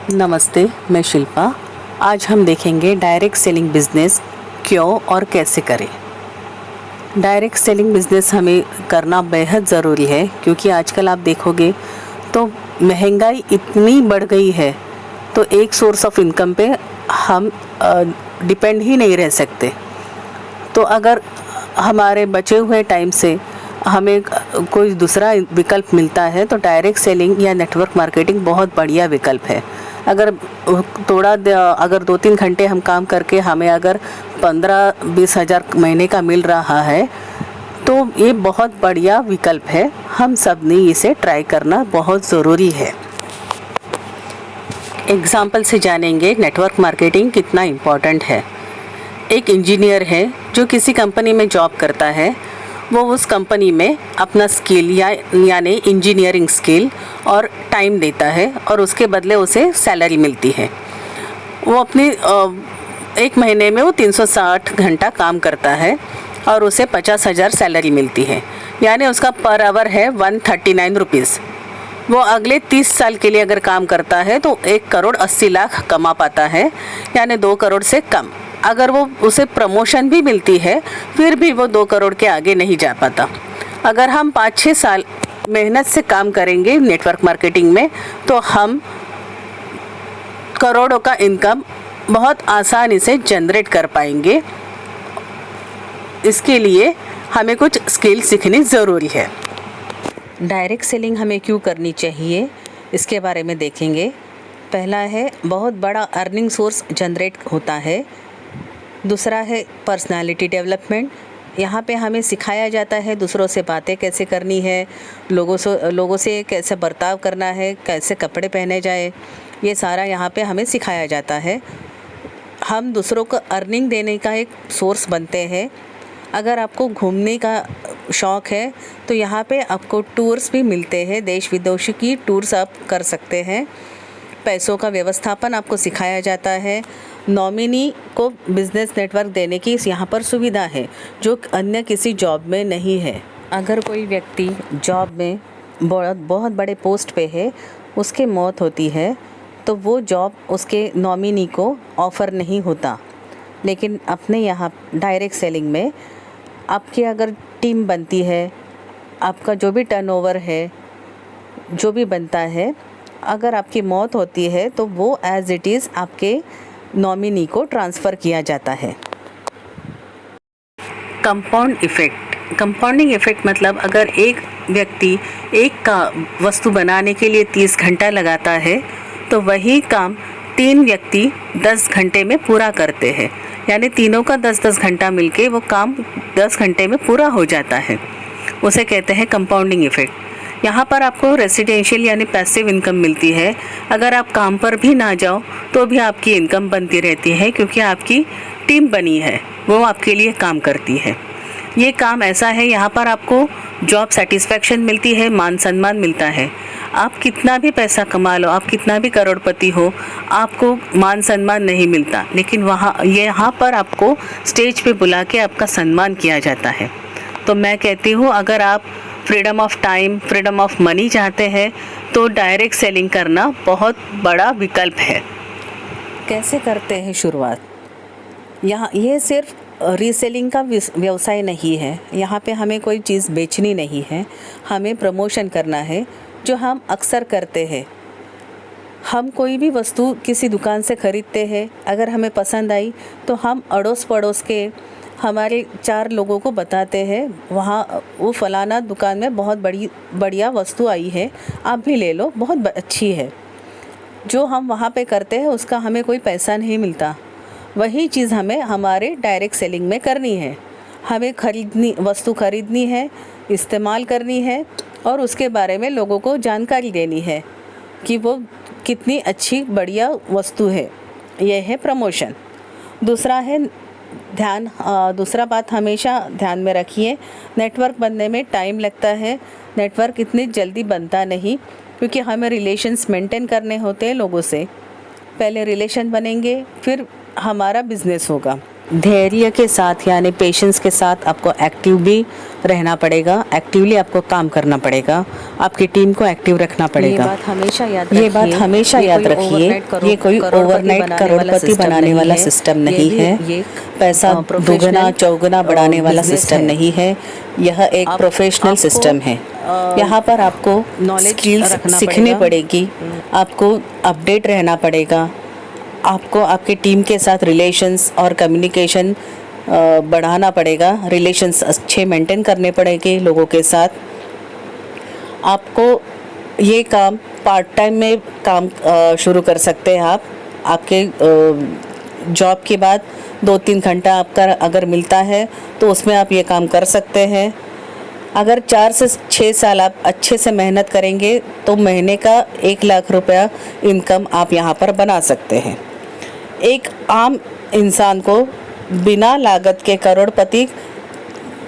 नमस्ते, मैं शिल्पा। आज हम देखेंगे डायरेक्ट सेलिंग बिज़नेस क्यों और कैसे करें। डायरेक्ट सेलिंग बिज़नेस हमें करना बेहद ज़रूरी है क्योंकि आजकल आप देखोगे तो महंगाई इतनी बढ़ गई है, तो एक सोर्स ऑफ इनकम पे हम डिपेंड ही नहीं रह सकते। तो अगर हमारे बचे हुए टाइम से हमें कोई दूसरा विकल्प मिलता है तो डायरेक्ट सेलिंग या नेटवर्क मार्केटिंग बहुत बढ़िया विकल्प है। अगर अगर 2-3 घंटे हम काम करके हमें अगर 15-20 हज़ार महीने का मिल रहा है तो ये बहुत बढ़िया विकल्प है। हम सब ने इसे ट्राई करना बहुत ज़रूरी है। एग्जाम्पल से जानेंगे नेटवर्क मार्केटिंग कितना इम्पोर्टेंट है। एक इंजीनियर है जो किसी कंपनी में जॉब करता है, वो उस कंपनी में अपना स्किल यानी इंजीनियरिंग स्किल और टाइम देता है और उसके बदले उसे सैलरी मिलती है। वो अपनी एक महीने में वो 360 घंटा काम करता है और उसे 50,000 सैलरी मिलती है, यानी उसका पर आवर है 139 रुपीज़। वो अगले 30 साल के लिए अगर काम करता है तो 1,80,00,000 कमा पाता है, यानी 2 करोड़ से कम। अगर वो उसे प्रमोशन भी मिलती है फिर भी वो 2 करोड़ के आगे नहीं जा पाता। अगर हम 5-6 साल मेहनत से काम करेंगे नेटवर्क मार्केटिंग में तो हम करोड़ों का इनकम बहुत आसानी से जनरेट कर पाएंगे। इसके लिए हमें कुछ स्किल सीखनी ज़रूरी है। डायरेक्ट सेलिंग हमें क्यों करनी चाहिए, इसके बारे में देखेंगे। पहला है, बहुत बड़ा अर्निंग सोर्स जनरेट होता है। दूसरा है पर्सनालिटी डेवलपमेंट। यहाँ पे हमें सिखाया जाता है दूसरों से बातें कैसे करनी है, लोगों से कैसे बर्ताव करना है, कैसे कपड़े पहने जाए, ये सारा यहाँ पे हमें सिखाया जाता है। हम दूसरों को अर्निंग देने का एक सोर्स बनते हैं। अगर आपको घूमने का शौक़ है तो यहाँ पे आपको टूर्स भी मिलते हैं, देश विदेश की टूर्स आप कर सकते हैं। पैसों का व्यवस्थापन आपको सिखाया जाता है। नॉमिनी को बिज़नेस नेटवर्क देने की यहाँ पर सुविधा है जो अन्य किसी जॉब में नहीं है। अगर कोई व्यक्ति जॉब में बहुत बड़े पोस्ट पे है, उसकी मौत होती है तो वो जॉब उसके नॉमिनी को ऑफ़र नहीं होता। लेकिन अपने यहाँ डायरेक्ट सेलिंग में आपकी अगर टीम बनती है, आपका जो भी टर्नओवर है, जो भी बनता है, अगर आपकी मौत होती है तो वो एज़ इट इज़ आपके नॉमिनी को ट्रांसफ़र किया जाता है। Compound effect. कंपाउंडिंग इफ़ेक्ट मतलब अगर एक व्यक्ति एक का वस्तु बनाने के लिए 30 घंटा लगाता है तो वही काम 3 व्यक्ति 10 घंटे में पूरा करते हैं, यानी तीनों का 10-10 घंटा मिलके वो काम 10 घंटे में पूरा हो जाता है। उसे कहते हैं कंपाउंडिंग इफ़ेक्ट। यहाँ पर आपको रेसिडेंशियल यानी पैसिव इनकम मिलती है। अगर आप काम पर भी ना जाओ तो भी आपकी इनकम बनती रहती है क्योंकि आपकी टीम बनी है, वो आपके लिए काम करती है। ये काम ऐसा है, यहाँ पर आपको जॉब सेटिस्फैक्शन मिलती है, मान सम्मान मिलता है। आप कितना भी पैसा कमा लो, आप कितना भी करोड़पति हो, आपको मान सम्मान नहीं मिलता, लेकिन यहाँ पर आपको स्टेज पे बुला के आपका सम्मान किया जाता है। तो मैं कहती हूँ, अगर आप freedom of time, freedom of money चाहते हैं तो डायरेक्ट सेलिंग करना बहुत बड़ा विकल्प है। कैसे करते हैं शुरुआत? यहाँ ये सिर्फ रीसेलिंग का व्यवसाय नहीं है। यहाँ पे हमें कोई चीज़ बेचनी नहीं है, हमें प्रमोशन करना है, जो हम अक्सर करते हैं। हम कोई भी वस्तु किसी दुकान से ख़रीदते हैं, अगर हमें पसंद आई तो हम अड़ोस पड़ोस के हमारे 4 लोगों को बताते हैं, वहाँ वो फ़लाना दुकान में बहुत बढ़िया वस्तु आई है, आप भी ले लो, बहुत अच्छी है। जो हम वहाँ पे करते हैं उसका हमें कोई पैसा नहीं मिलता। वही चीज़ हमें हमारे डायरेक्ट सेलिंग में करनी है। हमें वस्तु खरीदनी है, इस्तेमाल करनी है और उसके बारे में लोगों को जानकारी देनी है कि वो कितनी अच्छी बढ़िया वस्तु है। यह है प्रमोशन। दूसरा है दूसरा बात हमेशा ध्यान में रखिए, नेटवर्क बनने में टाइम लगता है। नेटवर्क इतनी जल्दी बनता नहीं क्योंकि हमें रिलेशंस मेंटेन करने होते हैं लोगों से। पहले रिलेशन बनेंगे फिर हमारा बिज़नेस होगा। धैर्य के साथ यानी पेशेंस के साथ आपको एक्टिव भी रहना पड़ेगा, एक्टिवली आपको काम करना पड़ेगा, आपकी टीम को एक्टिव रखना पड़ेगा। ये बात हमेशा याद रखिए, ये कोई ओवरनाइट करोड़पति बनाने वाला सिस्टम नहीं है, पैसा दुगना चौगुना बढ़ाने वाला सिस्टम नहीं है। यह एक प्रोफेशनल सिस्टम है। यहाँ पर आपको स्किल्स सीखनी पड़ेगी, आपको अपडेट रहना पड़ेगा, आपको आपके टीम के साथ रिलेशंस और कम्युनिकेशन बढ़ाना पड़ेगा, रिलेशंस अच्छे मेंटेन करने पड़ेंगे लोगों के साथ। आपको ये काम पार्ट टाइम में काम शुरू कर सकते हैं आप। आपके जॉब के बाद 2-3 घंटा आपका अगर मिलता है तो उसमें आप ये काम कर सकते हैं। अगर 4 से 6 साल आप अच्छे से मेहनत करेंगे तो महीने का 1 लाख रुपया इनकम आप यहाँ पर बना सकते हैं। एक आम इंसान को बिना लागत के करोड़पति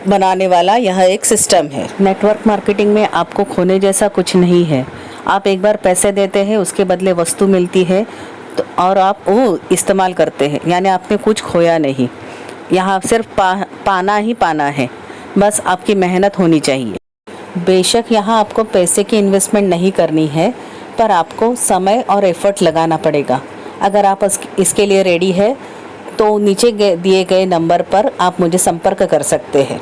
बनाने वाला यह एक सिस्टम है। नेटवर्क मार्केटिंग में आपको खोने जैसा कुछ नहीं है। आप एक बार पैसे देते हैं, उसके बदले वस्तु मिलती है तो और आप वो इस्तेमाल करते हैं, यानी आपने कुछ खोया नहीं। यहाँ सिर्फ पाना ही पाना है, बस आपकी मेहनत होनी चाहिए। बेशक यहाँ आपको पैसे की इन्वेस्टमेंट नहीं करनी है, पर आपको समय और एफर्ट लगाना पड़ेगा। अगर आप इसके लिए रेडी है तो नीचे दिए गए नंबर पर आप मुझे संपर्क कर सकते हैं।